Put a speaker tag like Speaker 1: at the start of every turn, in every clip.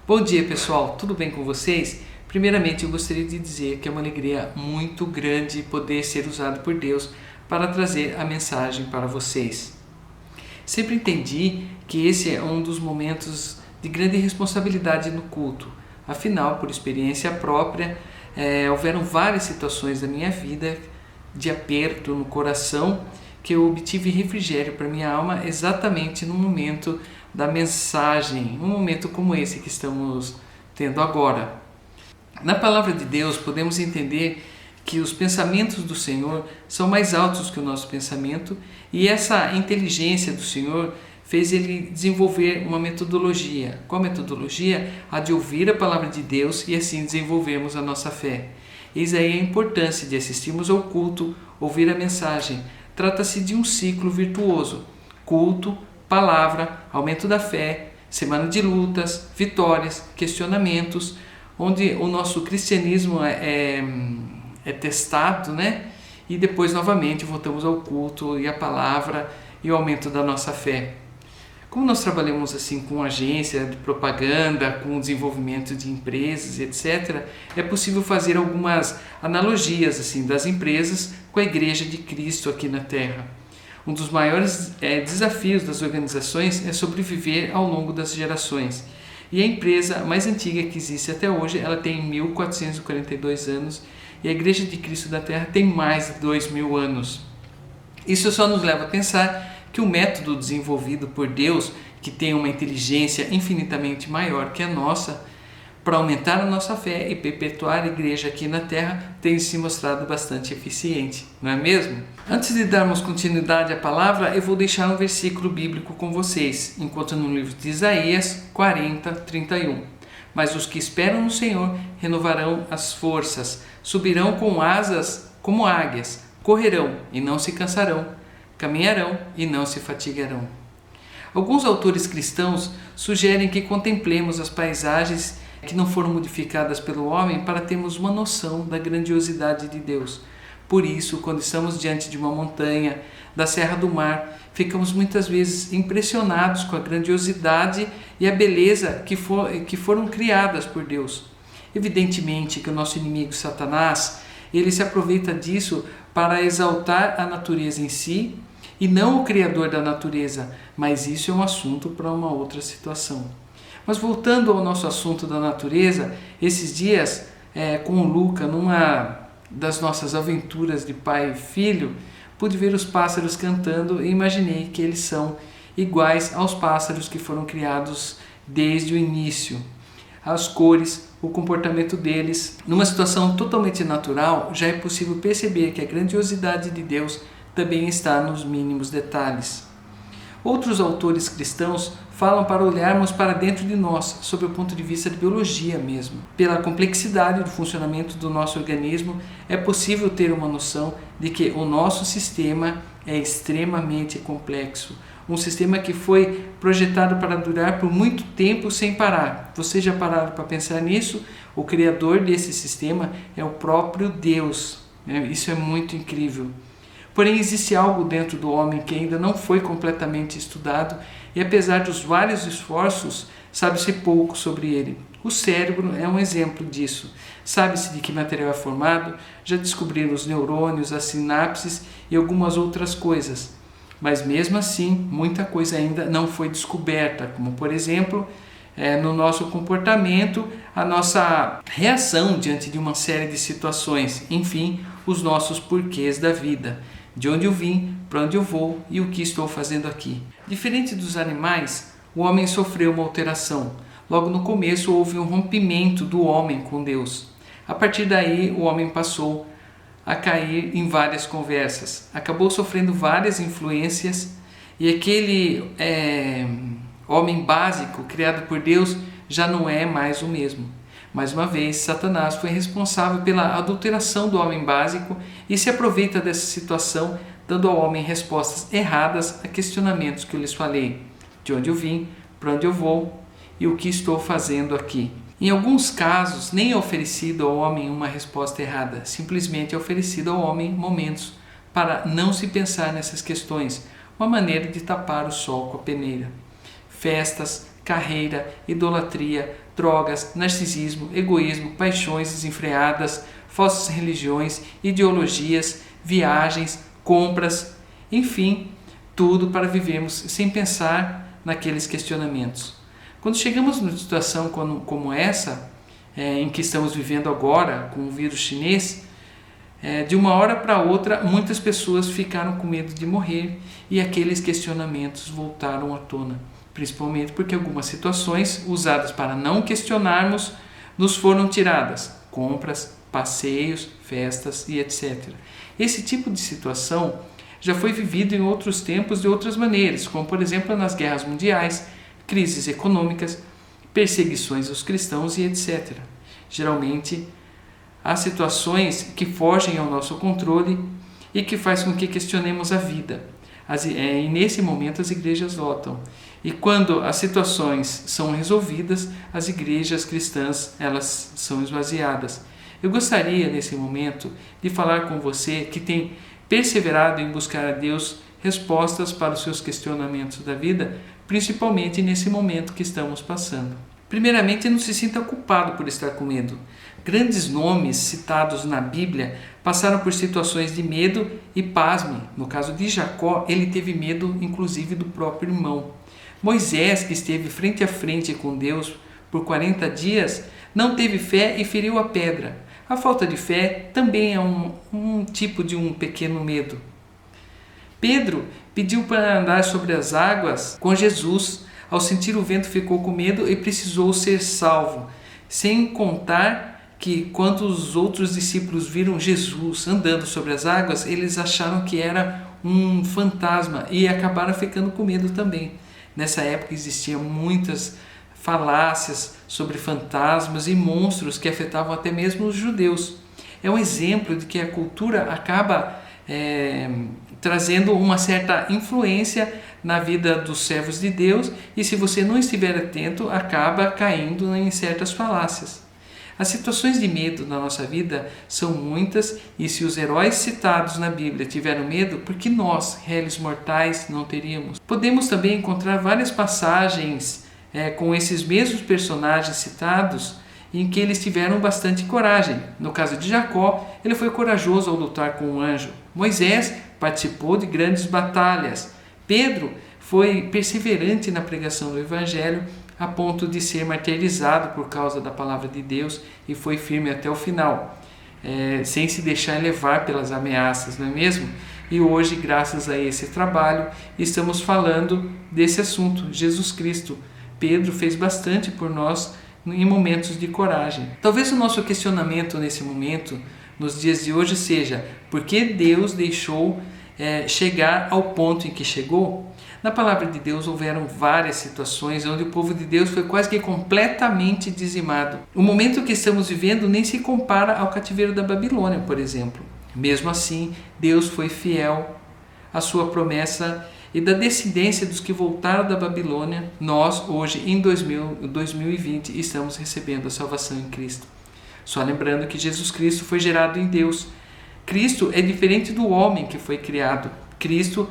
Speaker 1: Bom dia, pessoal, tudo bem com vocês? Primeiramente, eu gostaria de dizer que é uma alegria muito grande poder ser usado por Deus para trazer a mensagem para vocês. Sempre entendi que esse é um dos momentos de grande responsabilidade no culto. Afinal, por experiência própria, houveram várias situações da minha vida de aperto no coração que eu obtive refrigério para minha alma exatamente no momento da mensagem, um momento como esse que estamos tendo agora. Na palavra de Deus podemos entender que os pensamentos do Senhor são mais altos que o nosso pensamento e essa inteligência do Senhor fez ele desenvolver uma metodologia. Qual metodologia? A de ouvir a palavra de Deus e assim desenvolvermos a nossa fé. Eis aí a importância de assistirmos ao culto, ouvir a mensagem. Trata-se de um ciclo virtuoso. Culto, palavra, aumento da fé, semana de lutas, vitórias, questionamentos, onde o nosso cristianismo é testado, né? E depois novamente voltamos ao culto e à palavra e o aumento da nossa fé. Como nós trabalhamos assim com agência de propaganda, com desenvolvimento de empresas, etc., é possível fazer algumas analogias assim das empresas com a Igreja de Cristo aqui na Terra. Um dos maiores desafios das organizações é sobreviver ao longo das gerações. E a empresa mais antiga que existe até hoje, ela tem 1442 anos e a Igreja de Cristo da Terra tem mais de 2000 anos. Isso só nos leva a pensar que o método desenvolvido por Deus, que tem uma inteligência infinitamente maior que a nossa, para aumentar a nossa fé e perpetuar a igreja aqui na Terra, tem se mostrado bastante eficiente, não é mesmo? Antes de darmos continuidade à palavra, eu vou deixar um versículo bíblico com vocês, enquanto no livro de Isaías 40:31. Mas os que esperam no Senhor renovarão as forças, subirão com asas como águias, correrão e não se cansarão, caminharão e não se fatigarão. Alguns autores cristãos sugerem que contemplemos as paisagens que não foram modificadas pelo homem para termos uma noção da grandiosidade de Deus. Por isso, quando estamos diante de uma montanha, da Serra do Mar, ficamos muitas vezes impressionados com a grandiosidade e a beleza que foram criadas por Deus. Evidentemente que o nosso inimigo Satanás, ele se aproveita disso para exaltar a natureza em si e não o Criador da natureza, mas isso é um assunto para uma outra situação. Mas voltando ao nosso assunto da natureza, esses dias com o Luca, numa das nossas aventuras de pai e filho, pude ver os pássaros cantando e imaginei que eles são iguais aos pássaros que foram criados desde o início. As cores, o comportamento deles. Numa situação totalmente natural, já é possível perceber que a grandiosidade de Deus também está nos mínimos detalhes. Outros autores cristãos falam para olharmos para dentro de nós, sob o ponto de vista de biologia mesmo. Pela complexidade do funcionamento do nosso organismo, é possível ter uma noção de que o nosso sistema é extremamente complexo. Um sistema que foi projetado para durar por muito tempo sem parar. Vocês já pararam para pensar nisso? O criador desse sistema é o próprio Deus. Isso é muito incrível. Porém, existe algo dentro do homem que ainda não foi completamente estudado e, apesar dos vários esforços, sabe-se pouco sobre ele. O cérebro é um exemplo disso. Sabe-se de que material é formado, já descobriram os neurônios, as sinapses e algumas outras coisas. Mas mesmo assim, muita coisa ainda não foi descoberta, como por exemplo, no nosso comportamento, a nossa reação diante de uma série de situações, enfim, os nossos porquês da vida. De onde eu vim, para onde eu vou e o que estou fazendo aqui. Diferente dos animais, o homem sofreu uma alteração. Logo no começo houve um rompimento do homem com Deus. A partir daí, o homem passou a cair em várias conversas. Acabou sofrendo várias influências e aquele homem básico criado por Deus já não é mais o mesmo. Mais uma vez, Satanás foi responsável pela adulteração do homem básico e se aproveita dessa situação, dando ao homem respostas erradas a questionamentos que eu lhes falei. De onde eu vim, para onde eu vou e o que estou fazendo aqui. Em alguns casos, nem é oferecido ao homem uma resposta errada, simplesmente é oferecido ao homem momentos para não se pensar nessas questões, uma maneira de tapar o sol com a peneira. Festas, carreira, idolatria, drogas, narcisismo, egoísmo, paixões desenfreadas, falsas religiões, ideologias, viagens, compras, enfim, tudo para vivermos sem pensar naqueles questionamentos. Quando chegamos numa situação como essa, em que estamos vivendo agora com o vírus chinês, de uma hora para outra muitas pessoas ficaram com medo de morrer e aqueles questionamentos voltaram à tona, principalmente porque algumas situações usadas para não questionarmos nos foram tiradas, compras, passeios, festas e etc. Esse tipo de situação já foi vivido em outros tempos de outras maneiras, como por exemplo nas guerras mundiais, crises econômicas, perseguições aos cristãos e etc. Geralmente, há situações que fogem ao nosso controle e que faz com que questionemos a vida. E nesse momento as igrejas lotam. E quando as situações são resolvidas, as igrejas cristãs elas são esvaziadas. Eu gostaria nesse momento de falar com você que tem perseverado em buscar a Deus respostas para os seus questionamentos da vida, principalmente nesse momento que estamos passando. Primeiramente, não se sinta culpado por estar com medo. Grandes nomes citados na Bíblia passaram por situações de medo e pasme. No caso de Jacó, ele teve medo inclusive do próprio irmão. Moisés, que esteve frente a frente com Deus por 40 dias, não teve fé e feriu a pedra. A falta de fé também é um tipo de um pequeno medo. Pedro pediu para andar sobre as águas com Jesus. Ao sentir o vento ficou com medo e precisou ser salvo. Sem contar que quando os outros discípulos viram Jesus andando sobre as águas, eles acharam que era um fantasma e acabaram ficando com medo também. Nessa época existiam muitas falácias sobre fantasmas e monstros que afetavam até mesmo os judeus. É um exemplo de que a cultura acaba trazendo uma certa influência na vida dos servos de Deus e se você não estiver atento, acaba caindo em certas falácias. As situações de medo na nossa vida são muitas e se os heróis citados na Bíblia tiveram medo, por que nós, réis mortais, não teríamos? Podemos também encontrar várias passagens com esses mesmos personagens citados em que eles tiveram bastante coragem. No caso de Jacó, ele foi corajoso ao lutar com um anjo. Moisés participou de grandes batalhas. Pedro foi perseverante na pregação do Evangelho a ponto de ser martirizado por causa da palavra de Deus e foi firme até o final, sem se deixar levar pelas ameaças, não é mesmo? E hoje, graças a esse trabalho, estamos falando desse assunto, Jesus Cristo. Pedro fez bastante por nós em momentos de coragem. Talvez o nosso questionamento nesse momento, nos dias de hoje, seja: por que Deus deixou chegar ao ponto em que chegou? Na palavra de Deus houveram várias situações onde o povo de Deus foi quase que completamente dizimado. O momento que estamos vivendo nem se compara ao cativeiro da Babilônia, por exemplo. Mesmo assim, Deus foi fiel à sua promessa e da descendência dos que voltaram da Babilônia, nós hoje em 2020 estamos recebendo a salvação em Cristo. Só lembrando que Jesus Cristo foi gerado em Deus. Cristo é diferente do homem que foi criado. Cristo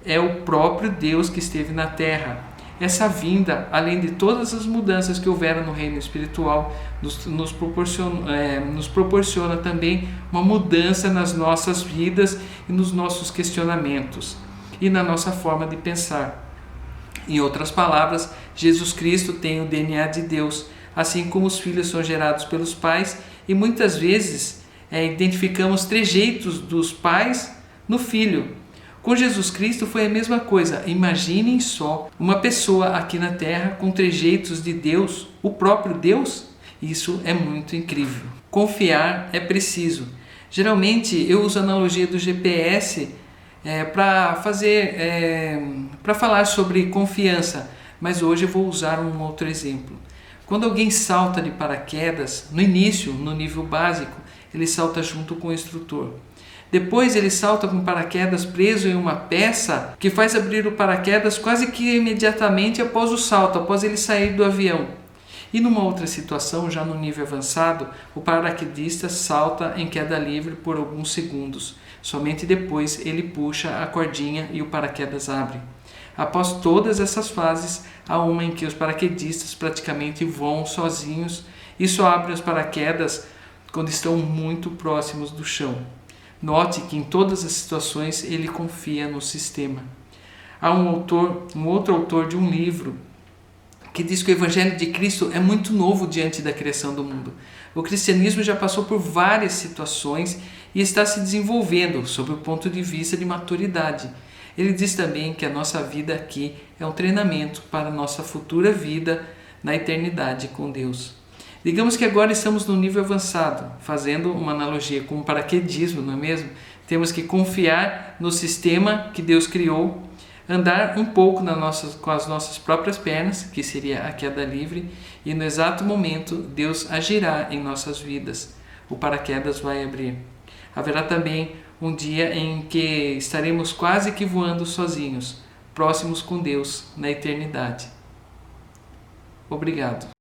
Speaker 1: é o próprio Deus que esteve na terra. Essa vinda, além de todas as mudanças que houveram no reino espiritual, nos proporciona também uma mudança nas nossas vidas e nos nossos questionamentos e na nossa forma de pensar. Em outras palavras, Jesus Cristo tem o DNA de Deus, assim como os filhos são gerados pelos pais e muitas vezes identificamos trejeitos dos pais no filho. Com Jesus Cristo foi a mesma coisa. Imaginem só uma pessoa aqui na terra com trejeitos de Deus, o próprio Deus. Isso é muito incrível. Confiar é preciso. Geralmente eu uso a analogia do GPS para falar sobre confiança, mas hoje eu vou usar um outro exemplo. Quando alguém salta de paraquedas, no início, no nível básico, ele salta junto com o instrutor. Depois ele salta com o paraquedas preso em uma peça que faz abrir o paraquedas quase que imediatamente após o salto, após ele sair do avião. E numa outra situação, já no nível avançado, o paraquedista salta em queda livre por alguns segundos. Somente depois ele puxa a cordinha e o paraquedas abre. Após todas essas fases, há uma em que os paraquedistas praticamente voam sozinhos e só abrem os paraquedas quando estão muito próximos do chão. Note que em todas as situações ele confia no sistema. Há um outro autor de um livro que diz que o Evangelho de Cristo é muito novo diante da criação do mundo. O cristianismo já passou por várias situações e está se desenvolvendo sob o ponto de vista de maturidade. Ele diz também que a nossa vida aqui é um treinamento para a nossa futura vida na eternidade com Deus. Digamos que agora estamos no nível avançado, fazendo uma analogia com o paraquedismo, não é mesmo? Temos que confiar no sistema que Deus criou, andar um pouco com as nossas próprias pernas, que seria a queda livre, e no exato momento Deus agirá em nossas vidas. O paraquedas vai abrir. Haverá também um dia em que estaremos quase que voando sozinhos, próximos com Deus na eternidade. Obrigado.